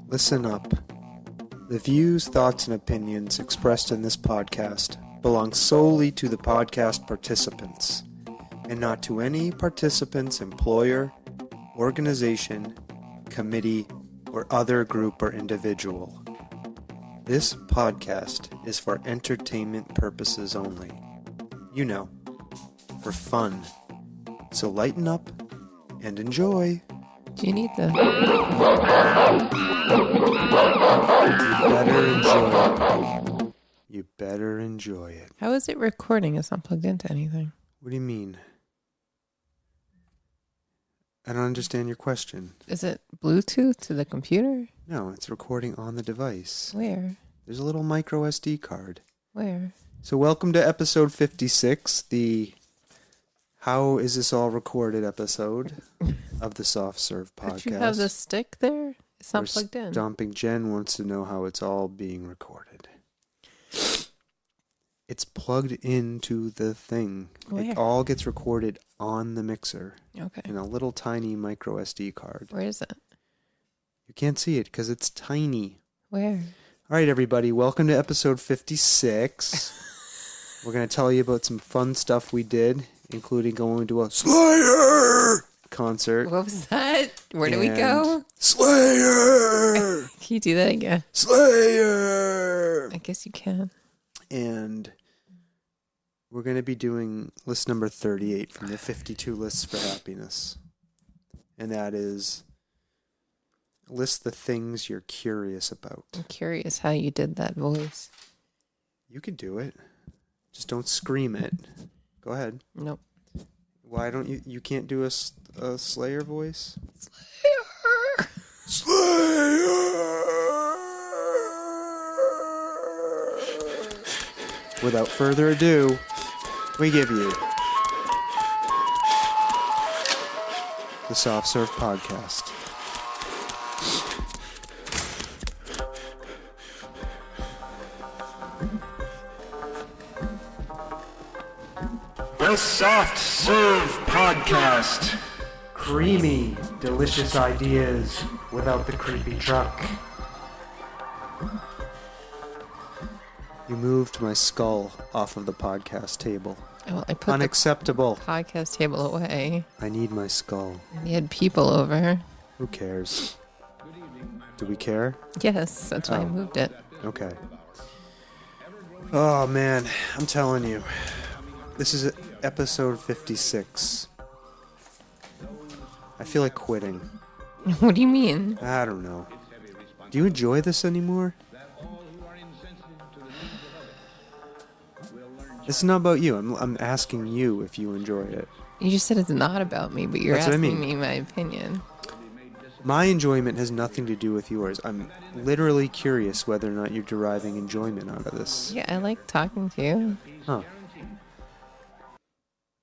Listen up. The views, thoughts, and opinions expressed in this podcast belong solely to the podcast participants, and not to any participant's employer, organization, committee, or other group or individual. This podcast is for entertainment purposes only. You know, for fun. So lighten up and enjoy. Do you need the... You better enjoy it. You better enjoy it. How is it recording? It's not plugged into anything. What do you mean? I don't understand your question. Is it Bluetooth to the computer? No, it's recording on the device. Where? There's a little micro SD card. Where? So welcome to episode 56, the How Is This All Recorded episode of the Soft Serve podcast. Did you have the stick there? It's not plugged in. Stomping Jen wants to know how it's all being recorded. It's plugged into the thing. Where? It all gets recorded on the mixer. Okay. In a little tiny micro SD card. Where is it? You can't see it because it's tiny. Where? All right, everybody. Welcome to episode 56. We're going to tell you about some fun stuff we did, including going to a Slayer concert. What was that? Where do we go? Slayer! Can you do that again? Slayer! I guess you can. And we're going to be doing list number 38 from the 52 lists for happiness. And that is, list the things you're curious about. I'm curious how you did that voice. You could do it. Just don't scream it. Go ahead. Nope. Why don't you? You can't do a Slayer voice? Slayer! Slayer! Without further ado, we give you the Soft Serve Podcast. The Soft Serve Podcast. Creamy, delicious ideas without the creepy truck. You moved my skull off of the podcast table. Oh, I put Unacceptable. the podcast table away. I need my skull. And you had people over. Who cares? Do we care? Yes, that's why I Oh. moved it. Okay. Oh, man. I'm telling you. This is episode 56. I feel like quitting. What do you mean? I don't know. Do you enjoy this anymore? It's not about you. I'm asking you if you enjoy it. You just said it's not about me, but you're That's what I asking mean. me my opinion. My enjoyment has nothing to do with yours. I'm literally curious whether or not you're deriving enjoyment out of this. Yeah, I like talking to you. Huh.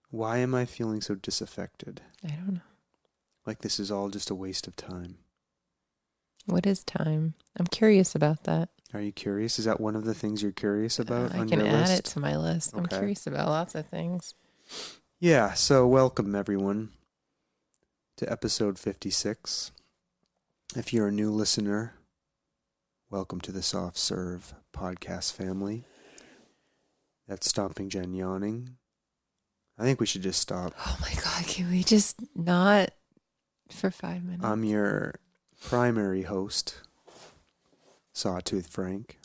Why am I feeling so disaffected? I don't know. Like this is all just a waste of time. What is time? I'm curious about that. Are you curious? Is that one of the things you're curious about I on can your add list? it to my list. I'm Okay. curious about lots of things. Yeah, so welcome everyone to episode 56. If you're a new listener, welcome to the Soft Serve podcast family. That's Stomping Jen yawning. I think we should just stop. Oh my God, can we just not for 5 minutes? I'm your primary host, Sawtooth Frank.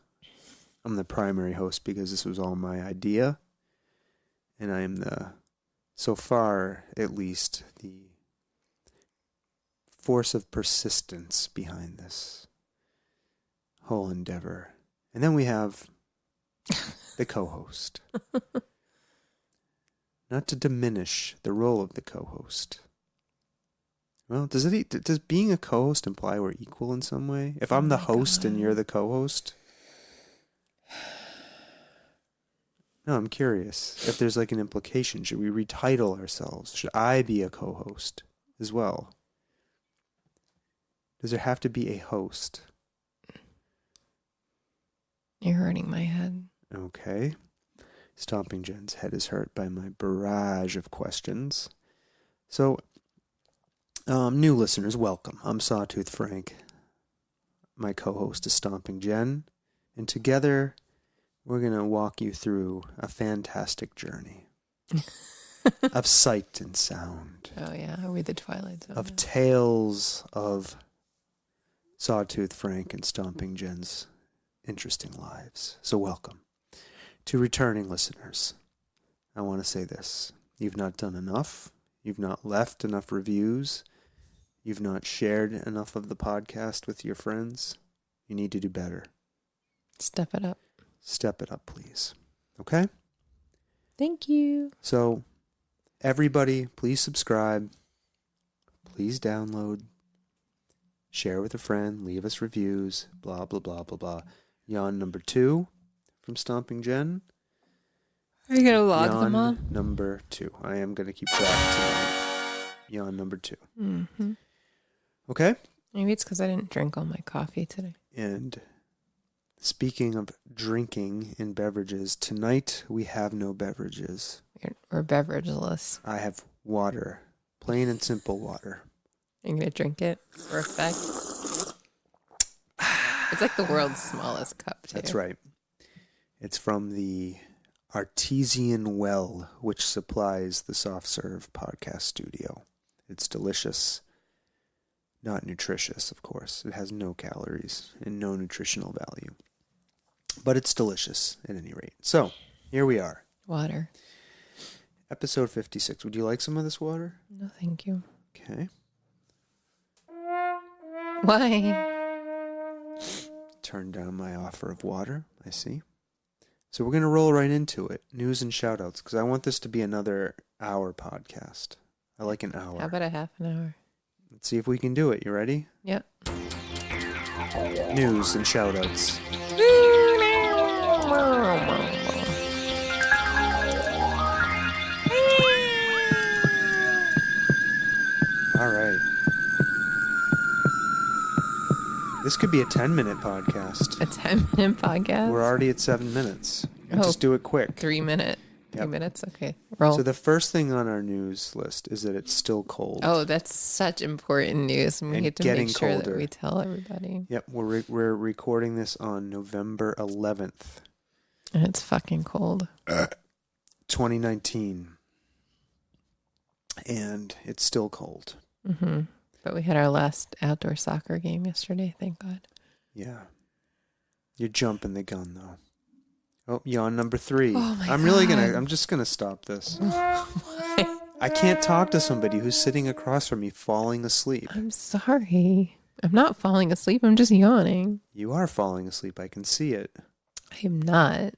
I'm the primary host because this was all my idea. And I am so far at least, the force of persistence behind this whole endeavor. And then we have the co-host. Not to diminish the role of the co-host. Well, does being a co-host imply we're equal in some way? If I'm the host and you're the co-host? No, I'm curious. If there's like an implication, should we retitle ourselves? Should I be a co-host as well? Does there have to be a host? You're hurting my head. Okay. Stomping Jen's head is hurt by my barrage of questions. So, New listeners, welcome. I'm Sawtooth Frank. My co-host is Stomping Jen. And together, we're going to walk you through a fantastic journey of sight and sound. Oh, yeah. Are we the Twilight Zone? Of tales of Sawtooth Frank and Stomping Jen's interesting lives. So welcome. To returning listeners, I want to say this. You've not done enough. You've not left enough reviews. You've not shared enough of the podcast with your friends. You need to do better. Step it up. Step it up, please. Okay? Thank you. So, everybody, please subscribe. Please download. Share with a friend. Leave us reviews. Blah, blah, blah, blah, blah. Yawn number 2 from Stomping Jen. Are you going to log Yawn them all? number 2. I am going to keep track tonight. Yawn number 2. Mm-hmm. Okay? Maybe it's because I didn't drink all my coffee today. And speaking of drinking in beverages, tonight we have no beverages. We're beverageless. I have water. Plain and simple water. Are you going to drink it for effect? It's like the world's smallest cup, too. That's right. It's from the Artesian Well, which supplies the Soft Serve podcast studio. It's delicious. Not nutritious, of course. It has no calories and no nutritional value. But it's delicious at any rate. So, here we are. Water. Episode 56. Would you like some of this water? No, thank you. Okay. Why? Turn down my offer of water. I see. So we're going to roll right into it. News and shout-outs, because I want this to be another hour podcast. I like an hour. How about a half an hour? Let's see if we can do it. You ready? Yep. News and shout-outs. All right. This could be a 10-minute podcast. A 10-minute podcast? We're already at 7 minutes. Oh, Just do it quick. 3 minute. Yep. 3 minutes? Okay. Roll. So the first thing on our news list is that it's still cold. Oh, that's such important news. And we And have to getting make sure colder. that we tell everybody. Yep, we're recording this on November 11th, And it's fucking cold. 2019. And it's still cold. Mm-hmm. But we had our last outdoor soccer game yesterday, thank God. Yeah. You're jumping the gun, though. Oh, yawn number 3. Oh my I'm just gonna stop this. I can't talk to somebody who's sitting across from me falling asleep. I'm sorry. I'm not falling asleep. I'm just yawning. You are falling asleep. I can see it. I am not.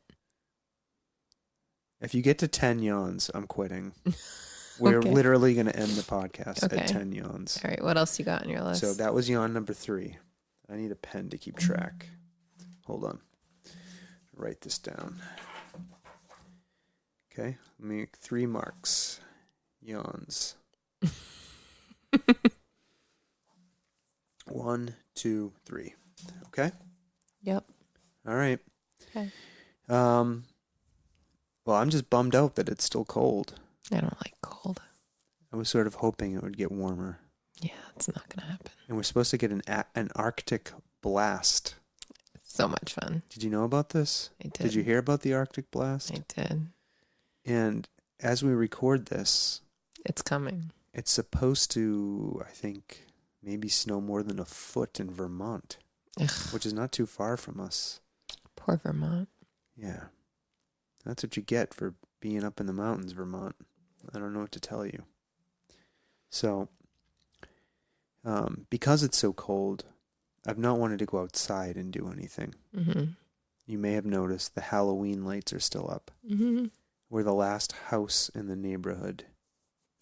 If you get to 10 yawns, I'm quitting. We're Okay. literally going to end the podcast Okay. at 10 yawns. All right. What else you got on your list? So that was yawn number 3. I need a pen to keep track. Hold on. Write this down. Okay. Let me make 3 marks. Yawns. 1, 2, 3. Okay. Yep. All right. Okay. Well, I'm just bummed out that it's still cold. I don't like cold. I was sort of hoping it would get warmer. Yeah, it's not going to happen. And we're supposed to get an Arctic blast. It's so much fun. Did you know about this? I did. Did you hear about the Arctic blast? I did. And as we record this, It's coming. it's supposed to, I think, maybe snow more than a foot in Vermont, Ugh, which is not too far from us. poor Vermont. Yeah. That's what you get for being up in the mountains, Vermont. I don't know what to tell you. So, because it's so cold, I've not wanted to go outside and do anything. Mm-hmm. You may have noticed the Halloween lights are still up. Mm-hmm. We're the last house in the neighborhood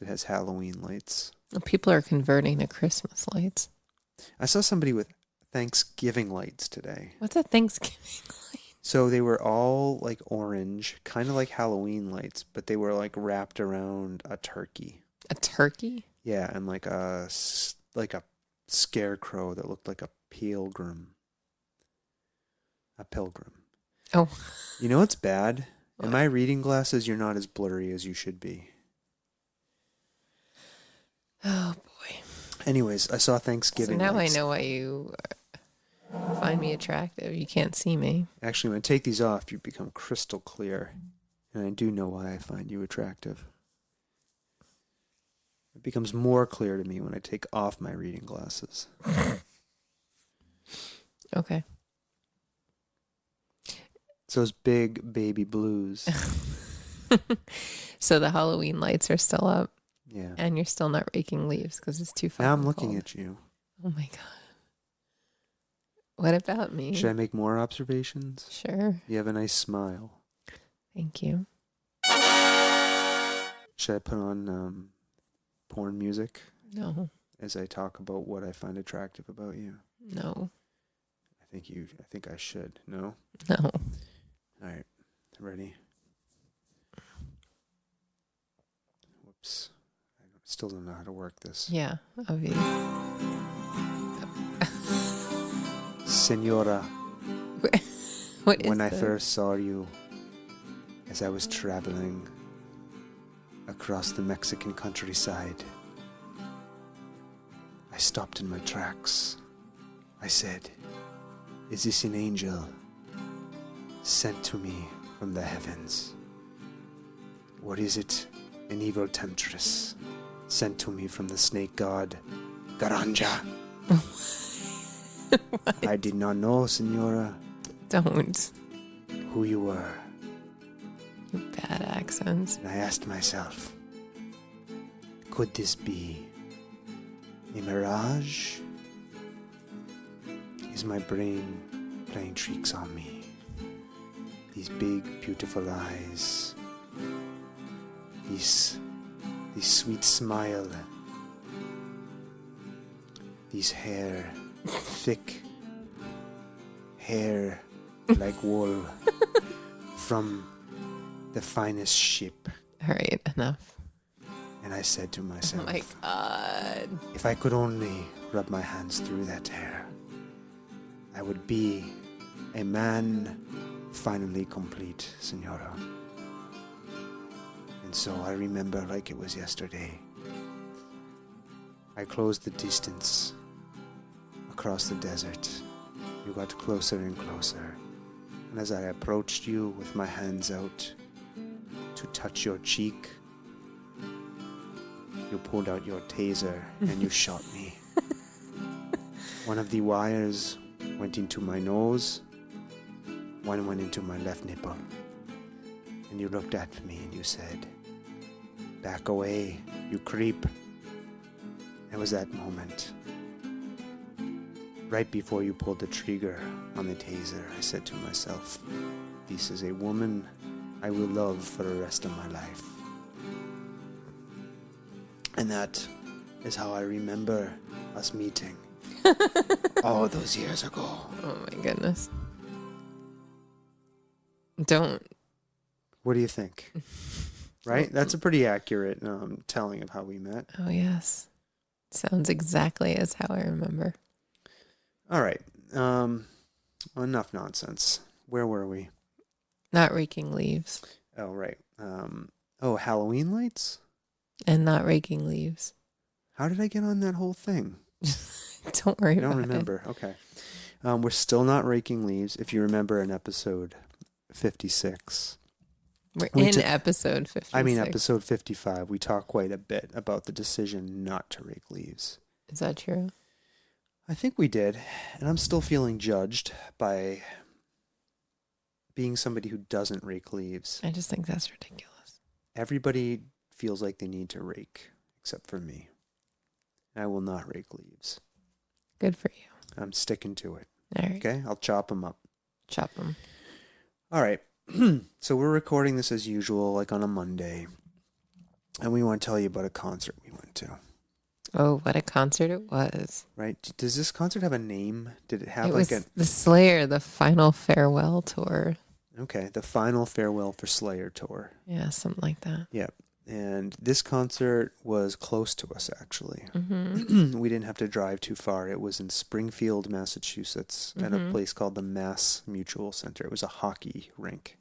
that has Halloween lights. People are converting to Christmas lights. I saw somebody with Thanksgiving lights today. What's a Thanksgiving light? So they were all like orange, kind of like Halloween lights, but they were like wrapped around a turkey. A turkey? Yeah, and like a scarecrow that looked like a pilgrim. A pilgrim. Oh. You know what's bad? In What? my reading glasses, you're not as blurry as you should be. Oh, boy. Anyways, I saw So Thanksgiving now lights. I know why you find me attractive. You can't see me. Actually, when I take these off, you become crystal clear. And I do know why I find you attractive. It becomes more clear to me when I take off my reading glasses. Okay. It's those big baby blues. So the Halloween lights are still up, Yeah. and you're still not raking leaves because it's too fucking Now I'm looking cold. at you. Oh my god. What about me? Should I make more observations? Sure. You have a nice smile. Thank you. Should I put on porn music No. as I talk about what I find attractive about you? No. I think I should. No? No. All right. Ready? Whoops. I still don't know how to work this. Yeah. Obviously. Senora, What is when I this? first saw you, as I was traveling across the Mexican countryside, I stopped in my tracks. I said, "Is this an angel sent to me from the heavens? Or is it an evil temptress sent to me from the snake god, Garanja?" I did not know, Senora, Don't. who you were. You bad accents. And I asked myself, could this be a mirage? Is my brain playing tricks on me? These big, beautiful eyes, this sweet smile, these thick hair like wool from the finest ship. All right, enough. And I said to Oh myself, my god. if I could only rub my hands through that hair, I would be a man finally complete, Senora. And so I remember like it was yesterday. I closed the distance across the desert. You got closer and closer. And as I approached you with my hands out to touch your cheek, you pulled out your taser and you shot me. One of the wires went into my nose, one went into my left nipple. And you looked at me and you said, "Back away, you creep." It was that moment, right before you pulled the trigger on the taser, I said to myself, this is a woman I will love for the rest of my life. And that is how I remember us meeting all those years ago. Oh my goodness. Don't. What do you think? Right? That's a pretty accurate telling of how we met. Oh yes. Sounds exactly as how I remember. All right. Enough nonsense. Where were we? Not raking leaves. Oh, right. Halloween lights? And not raking leaves. How did I get on that whole thing? Don't worry I don't about remember. Okay. We're still not raking leaves. If you remember in episode 56. it. We're in episode 56. I mean, episode 55, we talk quite a bit about the decision not to rake leaves. Is that true? I think we did. And I'm still feeling judged by being somebody who doesn't rake leaves. I just think that's ridiculous. Everybody feels like they need to rake, except for me. I will not rake leaves. Good for you. I'm sticking to it. All right. Okay? I'll chop them up. Chop them. All right. So we're recording this as usual, like on a Monday. And we want to tell you about a concert we went to. Oh, what a concert it was. Right? Does this concert have a name? Did it have It like was the Slayer, the final farewell tour. Okay, the final farewell for Slayer tour. Yeah, something like that. Yep. And this concert was close to us, actually. Mm-hmm. We didn't have to drive too far. It was in Springfield, Massachusetts, at a place called the Mass Mutual Center. It was a hockey rink.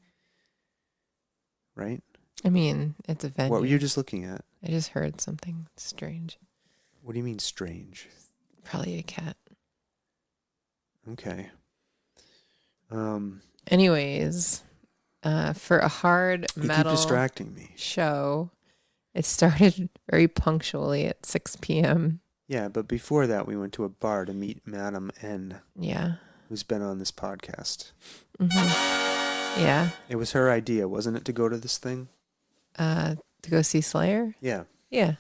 Right? I mean, it's a venue. What were you just looking at? I just heard something strange. What do you mean strange? Probably a cat. Okay. Anyways, for a hard You keep metal distracting me. show, it started very punctually at 6 p.m. Yeah, but before that, we went to a bar to meet Madam N. Yeah. Who's been on this podcast. Mm-hmm. Yeah. It was her idea, wasn't it, to go to this thing? To go see Slayer? Yeah. Yeah.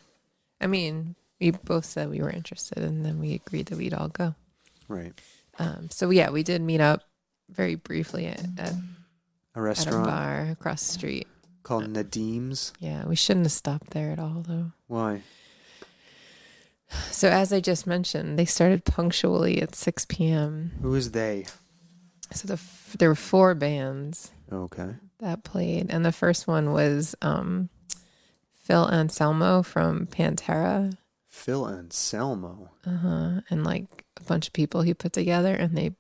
I mean, we both said we were interested, and then we agreed that we'd all go. Right. So, yeah, we did meet up very briefly at a restaurant? At a bar across the street. Called Nadim's? Yeah, we shouldn't have stopped there at all, though. Why? So, as I just mentioned, they started punctually at 6 p.m. Who is they? So, there were 4 bands. Okay. That played. And the first one was Phil Anselmo from Pantera. Phil Anselmo? Uh-huh. And like a bunch of people he put together, and they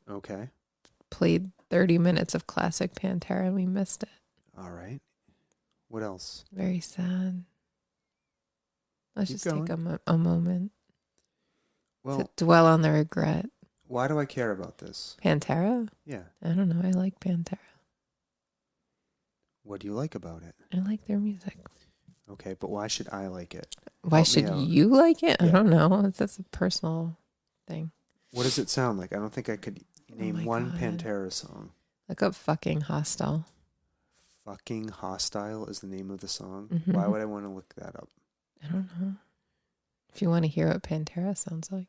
played 30 minutes of classic Pantera, and we missed it. All right. What else? Very sad. Let's Keep just going. take a moment to dwell on the regret. Why do I care about this? Pantera? Yeah. I don't know. I like Pantera. What do you like about it? I like their music. Okay, but why should I like it? Why should you like it? Yeah. I don't know. That's a personal thing. What does it sound like? I don't think I could name one Pantera song. Look up Fucking Hostile. Fucking Hostile is the name of the song? Mm-hmm. Why would I want to look that up? I don't know. If you want to hear what Pantera sounds like.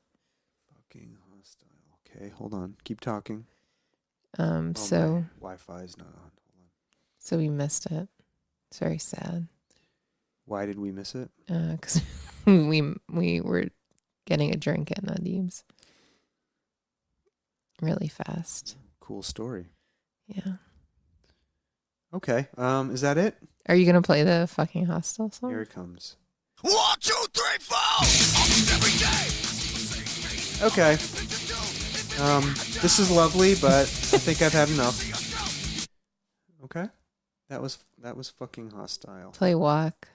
Fucking Hostile. Okay, hold on. Keep talking. So my Wi-Fi is not on. Hold on. So we missed it. It's very sad. Why did we miss it? Because we were getting a drink at Nadim's really fast. Cool story. Yeah. Okay. Is that it? Are you gonna play the Fucking Hostile song? Here it comes. 1, 2, 3, 4. Every day. Okay. This is lovely, but I think I've had enough. Okay. That was Fucking Hostile. Play Walk.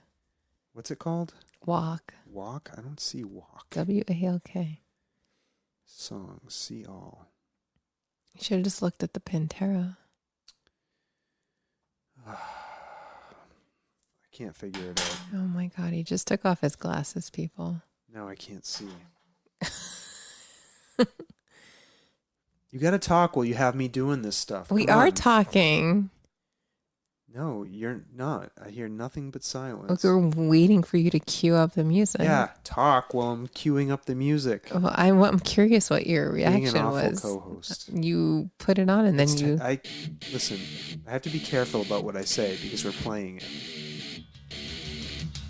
What's it called? Walk. Walk? I don't see Walk. WALK. Songs. See all. You should have just looked at the Pantera. I can't figure it out. Oh my God, he just took off his glasses, people. Now I can't see. You gotta talk while you have me doing this stuff. We Come are on. talking. No, you're not. I hear nothing but silence. Look, we're waiting for you to cue up the music. Yeah, talk while I'm queuing up the music. Well, I'm curious what your Being reaction an awful was. co-host. You put it on and then Listen, I have to be careful about what I say because we're playing it.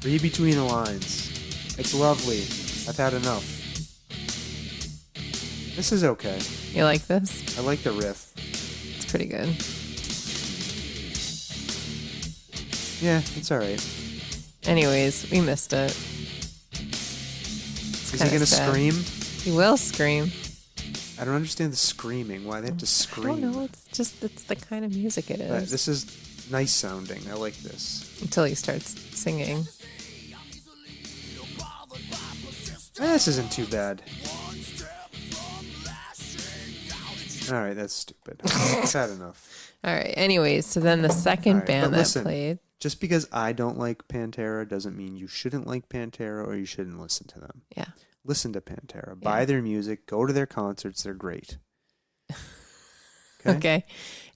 Read between the lines. It's lovely. I've had enough. This is okay. You like this? I like the riff. It's pretty good. Yeah, it's alright. Anyways, we missed it. Is he gonna scream? He will scream. I don't understand the screaming. Why they have to scream? I don't know. It's the kind of music it is. But this is nice sounding. I like this. Until he starts singing. This isn't too bad. Alright, that's stupid. I've had enough. Alright, anyways, so then the second band that played. Just because I don't like Pantera doesn't mean you shouldn't like Pantera or you shouldn't listen to them. Yeah. Listen to Pantera. Buy their music. Go to their concerts. They're great. Okay.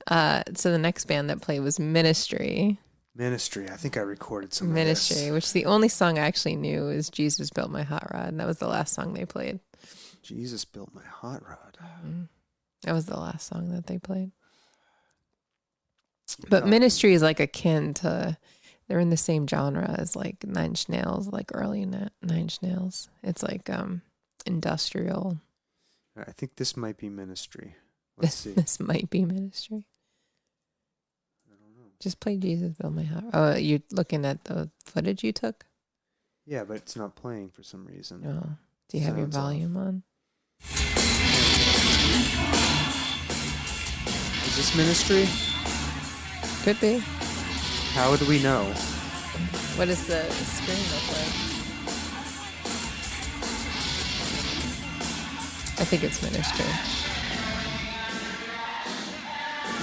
So the next band that played was Ministry. Ministry. I think I recorded some Ministry, of this. which the only song I actually knew is Jesus Built My Hot Rod. And that was the last song they played. Jesus Built My Hot Rod. That was the last song that they played. But Ministry is like akin to, they're in the same genre as like Nine Inch Nails, like early Nine Inch Nails. It's like industrial. I think this might be Ministry. Let's see. This might be Ministry. I don't know. Just play Jesus Built My Hot Rod. Oh, you're looking at the footage you took? Yeah, but it's not playing for some reason. Oh. Do you have your volume on? Is this Ministry? Could be. How do we know? What does the screen look like? I think it's Ministry.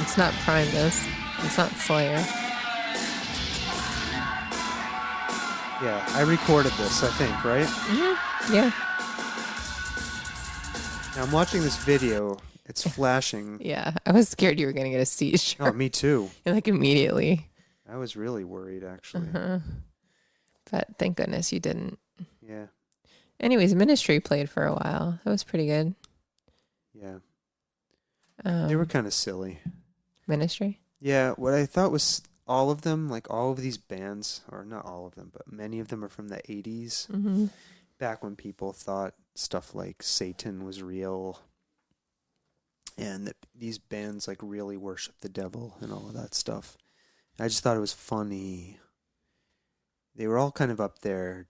It's not Primus. It's not Slayer. Yeah, I recorded this, I think, right? Mm-hmm. Yeah. Now I'm watching this video. It's flashing. Yeah. I was scared you were going to get a seizure. Oh, me too. Like immediately. I was really worried, actually. Uh-huh. But thank goodness you didn't. Yeah. Anyways, Ministry played for a while. That was pretty good. Yeah. They were kind of silly. Ministry? Yeah, what I thought was all of them, like all of these bands, or not all of them, but many of them are from the 80s. Mm-hmm. Back when people thought stuff like Satan was real. And that these bands like really worship the devil and all of that stuff. I just thought it was funny. They were all kind of up there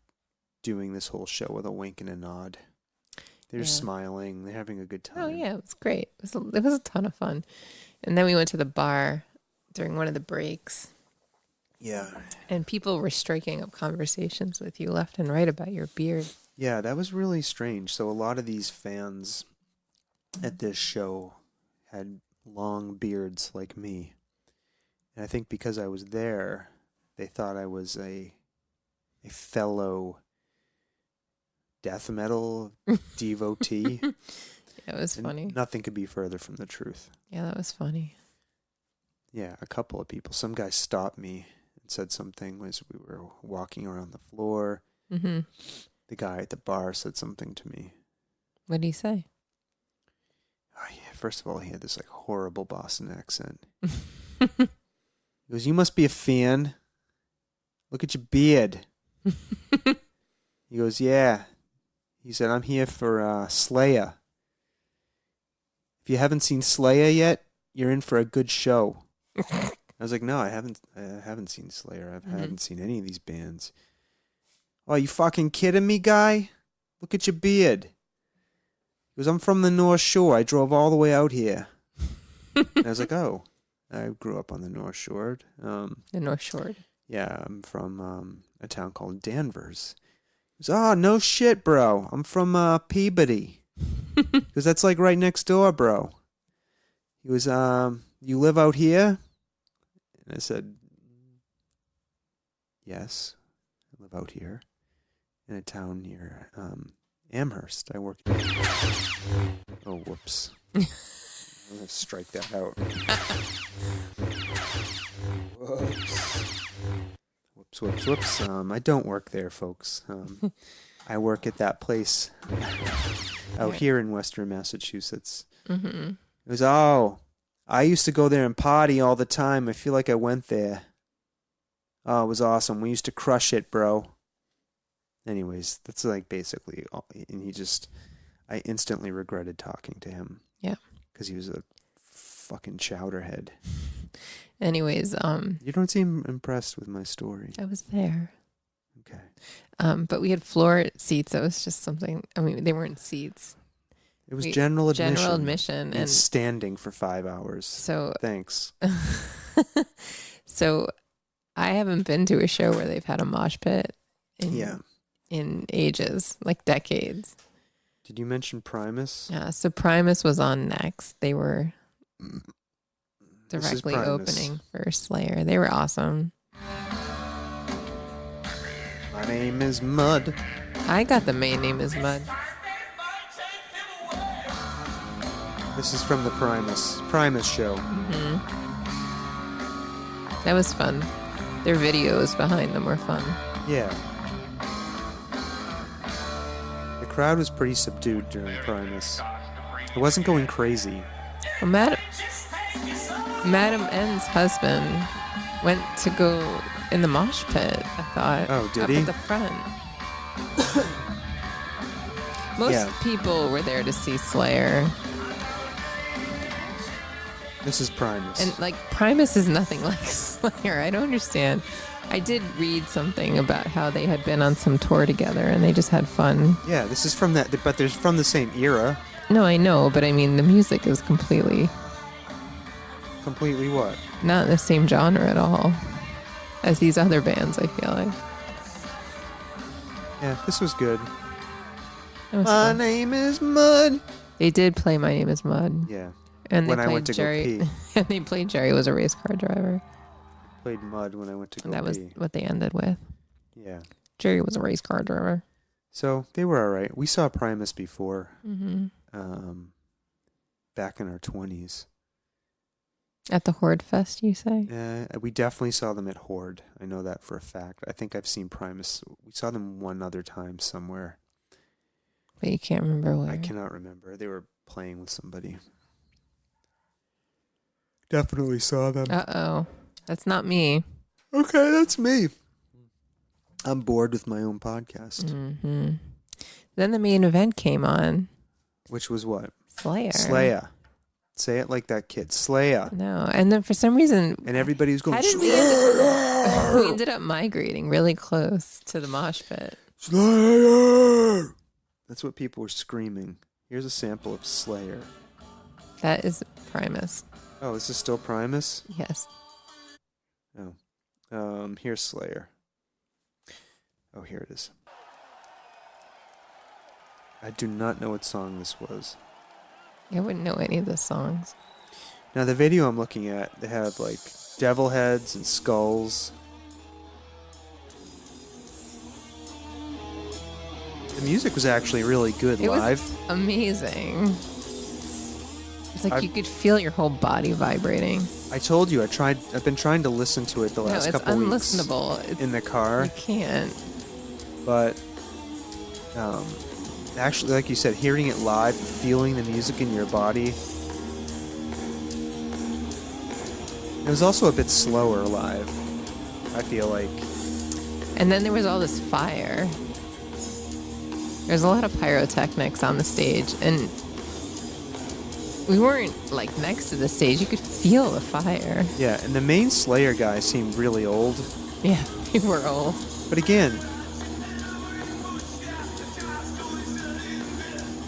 doing this whole show with a wink and a nod. They're smiling. They're having a good time. Oh, yeah. It was great. It was a ton of fun. And then we went to the bar during one of the breaks. Yeah. And people were striking up conversations with you left and right about your beard. Yeah, that was really strange. So a lot of these fans at this show had long beards like me. And I think because I was there, they thought I was a fellow death metal devotee. It was funny. Nothing could be further from the truth. Yeah, that was funny. Yeah, a couple of people. Some guy stopped me and said something as we were walking around the floor. Mm-hmm. The guy at the bar said something to me. What did he say? Oh, yeah. First of all, he had this like horrible Boston accent. He goes, "You must be a fan. Look at your beard." He goes, "Yeah." He said, "I'm here for Slayer. If you haven't seen Slayer yet, you're in for a good show." I was like, "No, I haven't seen Slayer. I haven't seen any of these bands." "Oh, you fucking kidding me, guy? Look at your beard." He goes, "I'm from the North Shore. I drove all the way out here." And I was like, "Oh, I grew up on the North Shore." The North Shore. Yeah, I'm from a town called Danvers. He goes, "Oh, no shit, bro. I'm from Peabody." Because that's like right next door, bro. He was, "You live out here?" And I said, "Yes, I live out here in a town near Amherst. I work." Oh, whoops. I'm going to strike that out. Whoops. I don't work there, folks. I work at that place out here in Western Massachusetts. Mm-hmm. It was, "Oh, I used to go there and party all the time. I feel like I went there. Oh, it was awesome. We used to crush it, bro." Anyways, that's like basically all. And I instantly regretted talking to him. Yeah. Because he was a fucking chowderhead. Anyways, you don't seem impressed with my story. I was there. Okay. But we had floor seats. That was just something. I mean, they weren't seats. It was general admission. General admission. And standing for 5 hours. So thanks. So I haven't been to a show where they've had a mosh pit in ages, like decades. Did you mention Primus? Yeah, so Primus was on next. They were directly opening for Slayer. They were awesome. My name is Mud. I got the main name is Mud. This is from the Primus show. Mm-hmm. That was fun. Their videos behind them were fun. Yeah. The crowd was pretty subdued during Primus. It wasn't going crazy. Well, Madam N's husband went to go in the mosh pit, I thought. Oh, did up he? At the front. Most people were there to see Slayer. This is Primus. And, like, Primus is nothing like Slayer. I don't understand. I did read something about how they had been on some tour together and they just had fun. Yeah, this is from that, but they're from the same era. No, I know, but I mean, the music is completely... Completely what? Not in the same genre at all as these other bands, I feel like. Yeah, this was good. Was My fun. name is Mud. They did play My Name is Mud. Yeah. And when they I played went to Jerry. go pee. And they played Jerry was a race car driver. Played Mud when I went to go And that was pee. what they ended with. Yeah. Jerry was a race car driver. So they were all right. We saw Primus before, Mm-hmm. back in our 20s. At the Horde Fest, you say? We definitely saw them at Horde. I know that for a fact. I think I've seen Primus. We saw them one other time somewhere. But you can't remember where. I cannot remember. They were playing with somebody. Definitely saw them. Uh-oh. That's not me. Okay, that's me. I'm bored with my own podcast. Mm-hmm. Then the main event came on. Which was what? Slayer. Say it like that kid. Slayer. No. And then for some reason... And everybody was going... How did we ended up migrating really close to the mosh pit. Slayer! That's what people were screaming. Here's a sample of Slayer. That is Primus. Oh, this is still Primus? Yes. Oh. Here's Slayer. Oh, here it is. I do not know what song this was. I wouldn't know any of the songs. Now, the video I'm looking at, they have, like, devil heads and skulls. The music was actually really good live. It was amazing. It's like you could feel your whole body vibrating. I told you, I've been trying to listen to it the last couple weeks. No, it's unlistenable. In the car. You can't. But, actually, like you said, hearing it live, feeling the music in your body. It was also a bit slower live, I feel like. And then there was all this fire. There's a lot of pyrotechnics on the stage, and we weren't like next to the stage. You could feel the fire. Yeah, and the main Slayer guy seemed really old. Yeah, we were old. But again,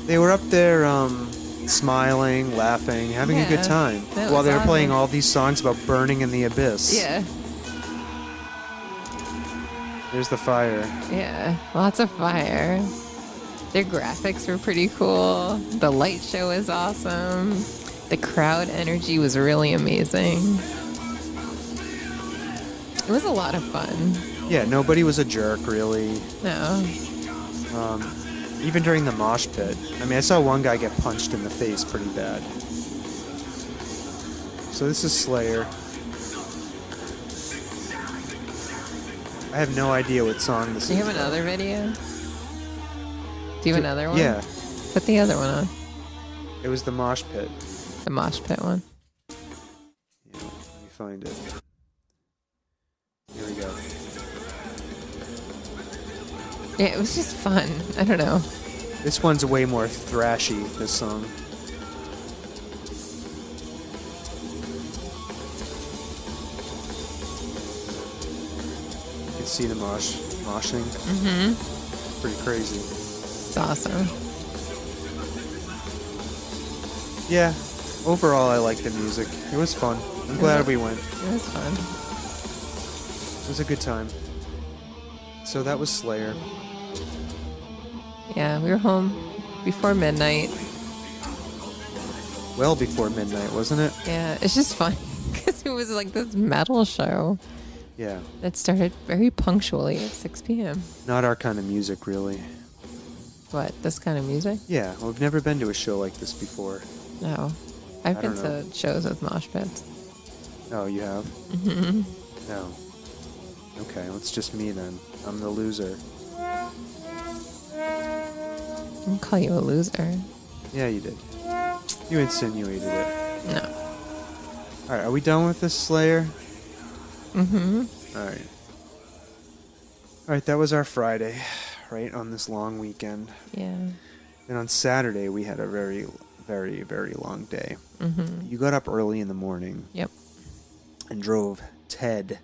they were up there smiling, laughing, having a good time while they were playing all these songs about burning in the abyss. Yeah. There's the fire. Yeah, lots of fire. Their graphics were pretty cool. The light show was awesome. The crowd energy was really amazing. It was a lot of fun. Yeah, nobody was a jerk, really. No. Even during the mosh pit. I mean, I saw one guy get punched in the face pretty bad. So this is Slayer. I have no idea what song this is. Do you have another video? Do you have another one? Yeah. Put the other one on. It was the mosh pit. The mosh pit one. Yeah, let me find it. Here we go. Yeah, it was just fun. I don't know. This one's way more thrashy, this song. You can see the moshing. Mm-hmm. Pretty crazy. It's awesome. Yeah, overall I like the music. It was fun. I'm glad we went. It was fun. It was a good time. So that was Slayer. Yeah, we were home before midnight. Well before midnight, wasn't it? Yeah, it's just fun because it was like this metal show Yeah. that started very punctually at 6 p.m. Not our kind of music, really. What, this kind of music? Yeah, well, we've never been to a show like this before. No. I've I been don't to shows with mosh pits. Oh, you have? Mm-hmm. No. Okay, well, it's just me then. I'm the loser. I didn't call you a loser. Yeah, you did. You insinuated it. No. Alright, are we done with this Slayer? Mm-hmm. Alright. Alright, that was our Friday, right, on this long weekend. Yeah. And on Saturday, we had a very, very, very long day. Mm-hmm. You got up early in the morning. Yep. And drove Ted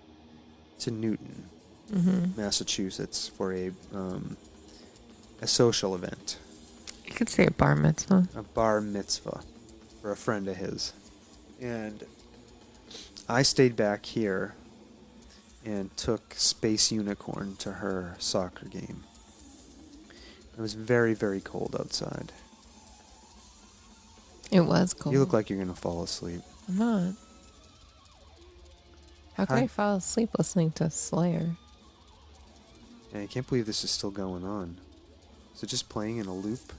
to Newton, Mm-hmm. Massachusetts, for a social event. You could say a bar mitzvah. A bar mitzvah for a friend of his. And I stayed back here and took Space Unicorn to her soccer game. It was very, very cold outside. It was cold. You look like you're going to fall asleep. I'm not. How can Hi. I fall asleep listening to Slayer? Yeah, I can't believe this is still going on. Is it just playing in a loop?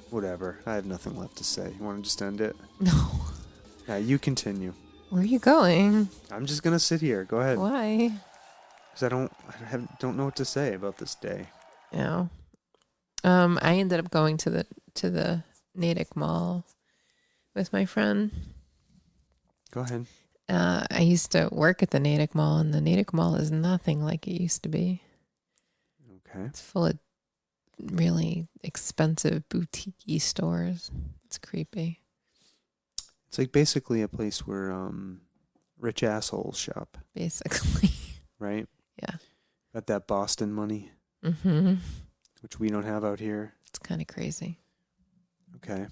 Whatever. I have nothing left to say. You want to just end it? No. Yeah, you continue. Where are you going? I'm just going to sit here. Go ahead. Why? Because I don't know what to say about this day. Yeah. I ended up going to the Natick Mall with my friend. Go ahead. I used to work at the Natick Mall, and the Natick Mall is nothing like it used to be. Okay. It's full of really expensive boutique-y stores. It's creepy. It's like basically a place where rich assholes shop, Basically. right? Yeah. Got that Boston money, Mm-hmm. which we don't have out here. It's kind of crazy. Okay.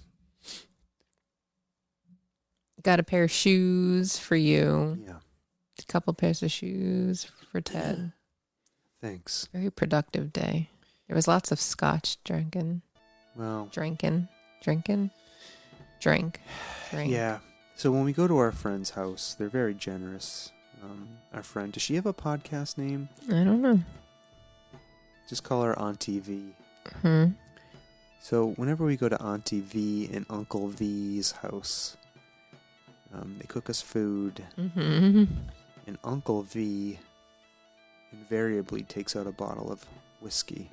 Got a pair of shoes for you. Yeah. A couple pairs of shoes for Ted. Thanks. Very productive day. There was lots of scotch drinking. Well, Drink. yeah. So when we go to our friend's house, they're very generous. Our friend, does she have a podcast name? I don't know. Just call her Aunty V. Hmm. So whenever we go to Aunty V and Uncle V's house, they cook us food, Mm-hmm. and Uncle V invariably takes out a bottle of whiskey,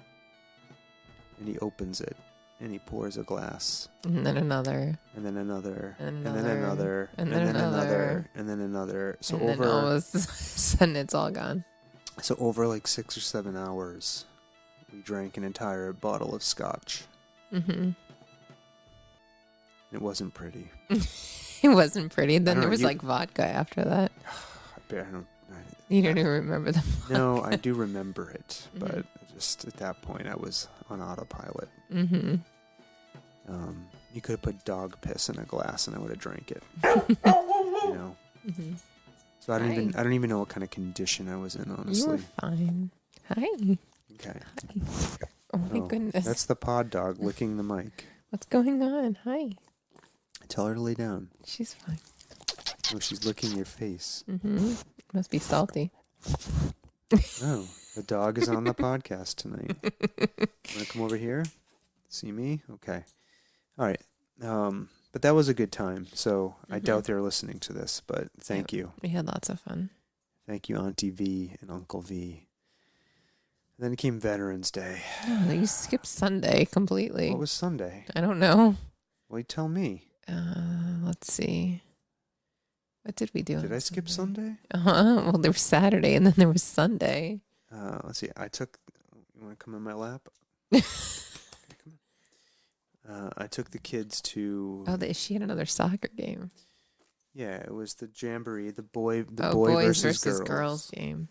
and he opens it, and he pours a glass, And then another. and then another, And and then another, and then another. and then another. So and then all of a sudden it's all gone. So over like 6 or 7 hours, we drank an entire bottle of scotch. Mm-hmm. It wasn't pretty. It wasn't pretty. Then don't there know, was you- like vodka after that. I don't. You don't even remember the No, I do remember it, Mhm. but just at that point, I was on autopilot. Mm-hmm. You could have put dog piss in a glass, and I would have drank it. You know. Mm-hmm. So I Hi. don't even know what kind of condition I was in, You were honestly. fine. Hi. Okay. Hi. Oh my Oh, goodness. That's the pod dog licking the mic. What's going on? Hi. Tell her to lay down. She's fine. Oh, she's licking your face. Mm-hmm. Must be salty. Oh, the dog is on the podcast tonight. Want to come over here? See me? Okay. All right. But that was a good time. So I Mhm. doubt they're listening to this, but thank you. We had lots of fun. Thank you, Auntie V and Uncle V. And then came Veterans Day. Oh, you skipped Sunday completely. What was Sunday? I don't know. Well, you tell me. Let's see. What did we do? Did on I skip Sunday? Uh-huh. Well, there was Saturday and then there was Sunday. Let's see. You want to come in my lap? I took the kids to. Oh, she had another soccer game. Yeah, it was the jamboree, the boy boys versus girls game.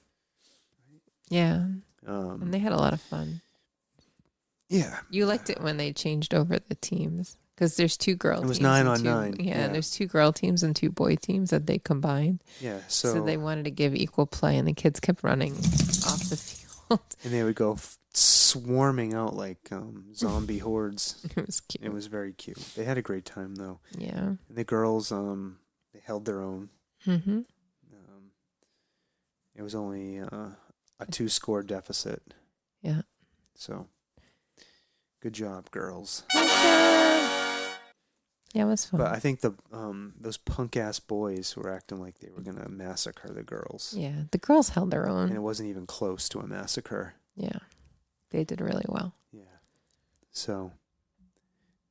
Yeah, and they had a lot of fun. Yeah. You liked it when they changed over the teams because there's two girl. It was teams 9 and on two- 9, Yeah, yeah. and there's two girl teams and two boy teams that they combined. Yeah. So So they wanted to give equal play, and the kids kept running off the field. and they would go swarming out like zombie hordes. It was cute. It was very cute. They had a great time though. Yeah. And the girls, they held their own. Mm-hmm. It was only a 2-score deficit. Yeah. So, good job, girls. Yeah, it was fun. But I think those punk ass boys were acting like they were gonna massacre the girls. Yeah, the girls held their And own. it wasn't even close to a massacre. Yeah, they did really well. Yeah. So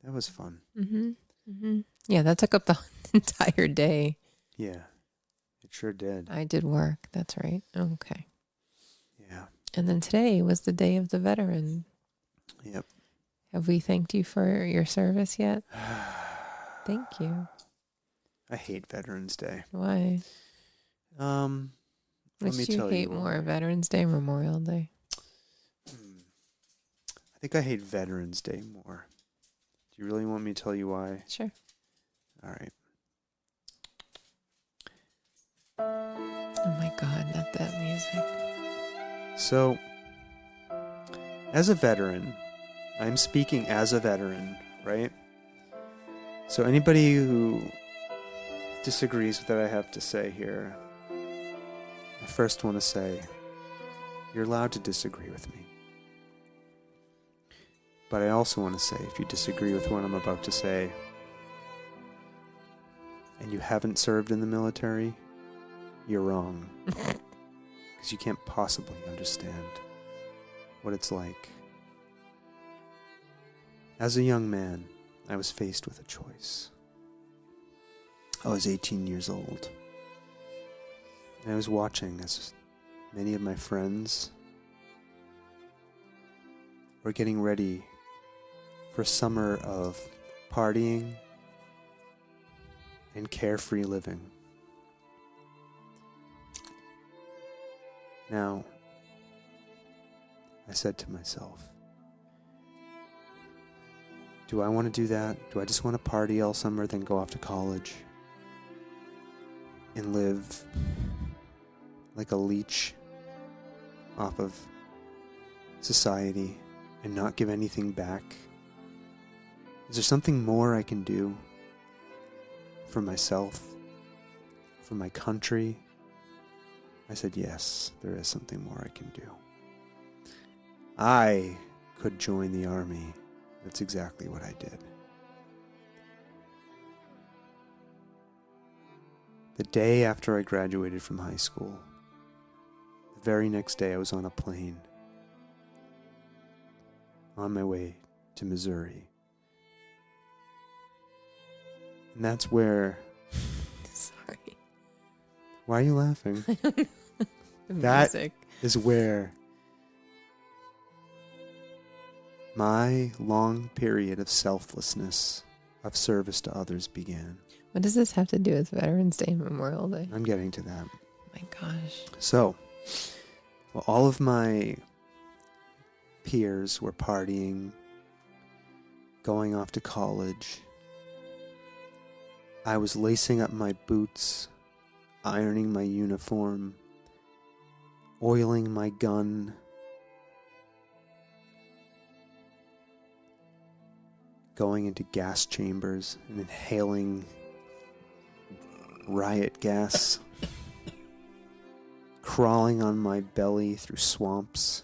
that was fun. Mm-hmm. Mm-hmm. Yeah, that took up the entire day. Yeah. It sure did. I did work. That's right. Okay. Yeah. And then today was the day of the veteran. Yep. Have we thanked you for your service yet? Thank you. I hate Veterans Day. Why? Let Which me do you tell hate you more, why. Veterans Day or Memorial Day? I think I hate Veterans Day more. Do you really want me to tell you why? Sure. All right. Oh my God, not that music. So, as a veteran, I'm speaking as a veteran, right? So anybody who disagrees with what I have to say here, I first want to say, you're allowed to disagree with me. But I also want to say, if you disagree with what I'm about to say, and you haven't served in the military, you're wrong. Because you can't possibly understand what it's like. As a young man, I was faced with a choice. I was 18 years old. And I was watching as many of my friends were getting ready for a summer of partying and carefree living. Now, I said to myself, do I want to do that? Do I just want to party all summer, then go off to college and live like a leech off of society and not give anything back? Is there something more I can do for myself, for my country? I said, yes, there is something more I can do. I could join the army. That's exactly what I did. The day after I graduated from high school, the very next day I was on a plane on my way to Missouri. And that's where... Sorry. Why are you laughing? That is where my long period of selflessness, of service to others began. What does this have to do with Veterans Day and Memorial Day? I'm getting to that. Oh my gosh. So, well, all of my peers were partying, going off to college. I was lacing up my boots, ironing my uniform, oiling my gun, going into gas chambers and inhaling riot gas, crawling on my belly through swamps,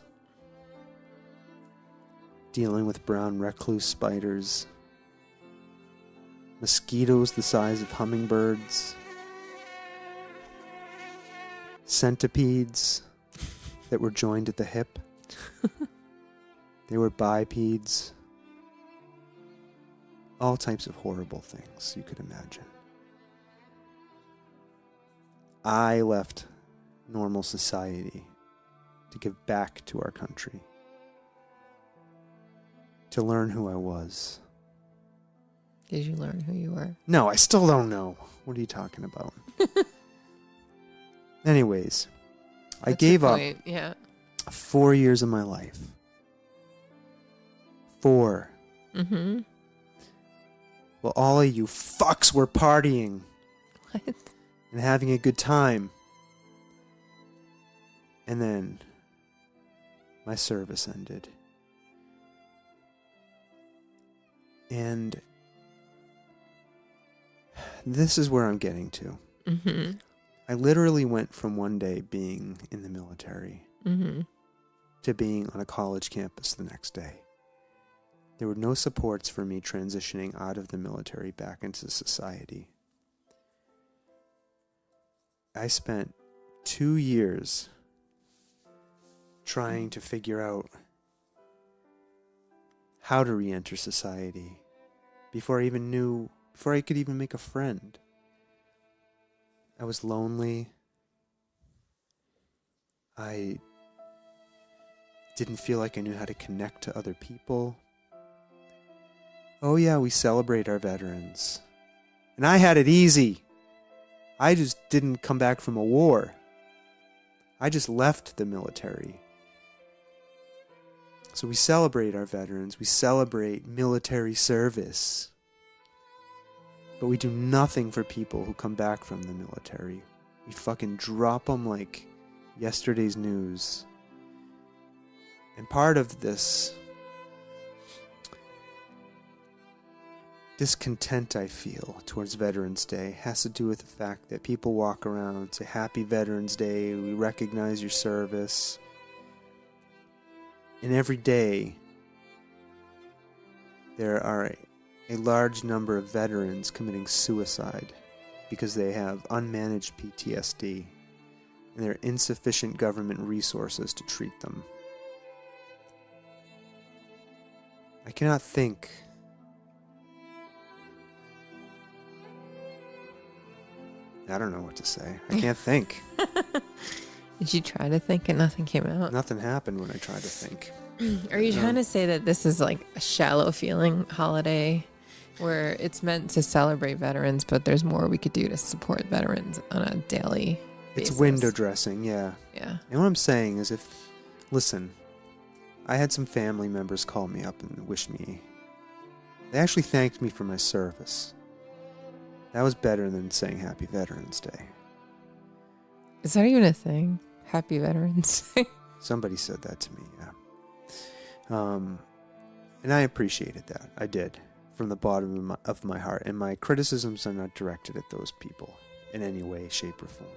dealing with brown recluse spiders, mosquitoes the size of hummingbirds, centipedes that were joined at the hip. They were bipeds. All types of horrible things you could imagine. I left normal society to give back to our country, to learn who I was. Did you learn who you were? No, I still don't know. What are you talking about? Anyways, I gave up 4 years of my life. 4. Mm-hmm. Well, all of you fucks were partying. What? And having a good time. And then my service ended. And this is where I'm getting to. Mm-hmm. I literally went from one day being in the military to being on a college campus the next day. There were no supports for me transitioning out of the military back into society. I spent 2 years trying to figure out how to re-enter society before I could even make a friend. I was lonely. I didn't feel like I knew how to connect to other people. Oh yeah, we celebrate our veterans. And I had it easy. I just didn't come back from a war. I just left the military. So we celebrate our veterans. We celebrate military service. But we do nothing for people who come back from the military. We fucking drop them like yesterday's news. And part of this discontent I feel towards Veterans Day has to do with the fact that people walk around and say, Happy Veterans Day, we recognize your service. And every day, there are a large number of veterans committing suicide because they have unmanaged PTSD and there are insufficient government resources to treat them. I cannot think. I don't know what to say. I can't think. Did you try to think and nothing came out? Nothing happened when I tried to think. Are you trying to say that this is like a shallow feeling holiday where it's meant to celebrate veterans, but there's more we could do to support veterans on a daily basis? It's window dressing, yeah. Yeah. And what I'm saying is listen, I had some family members call me up and wish me. They actually thanked me for my service. That was better than saying Happy Veterans Day. Is that even a thing? Happy Veterans Day? Somebody said that to me, yeah. And I appreciated that. I did, from the bottom of my heart. And my criticisms are not directed at those people in any way, shape, or form.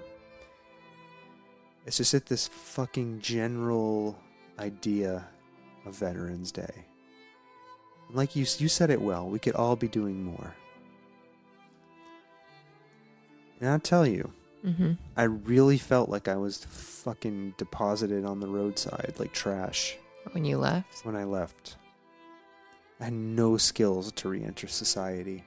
It's just at this fucking general idea of Veterans Day. And like you said it well, we could all be doing more. And I'll tell you, I really felt like I was fucking deposited on the roadside like trash. When you left? When I left. I had no skills to re-enter society.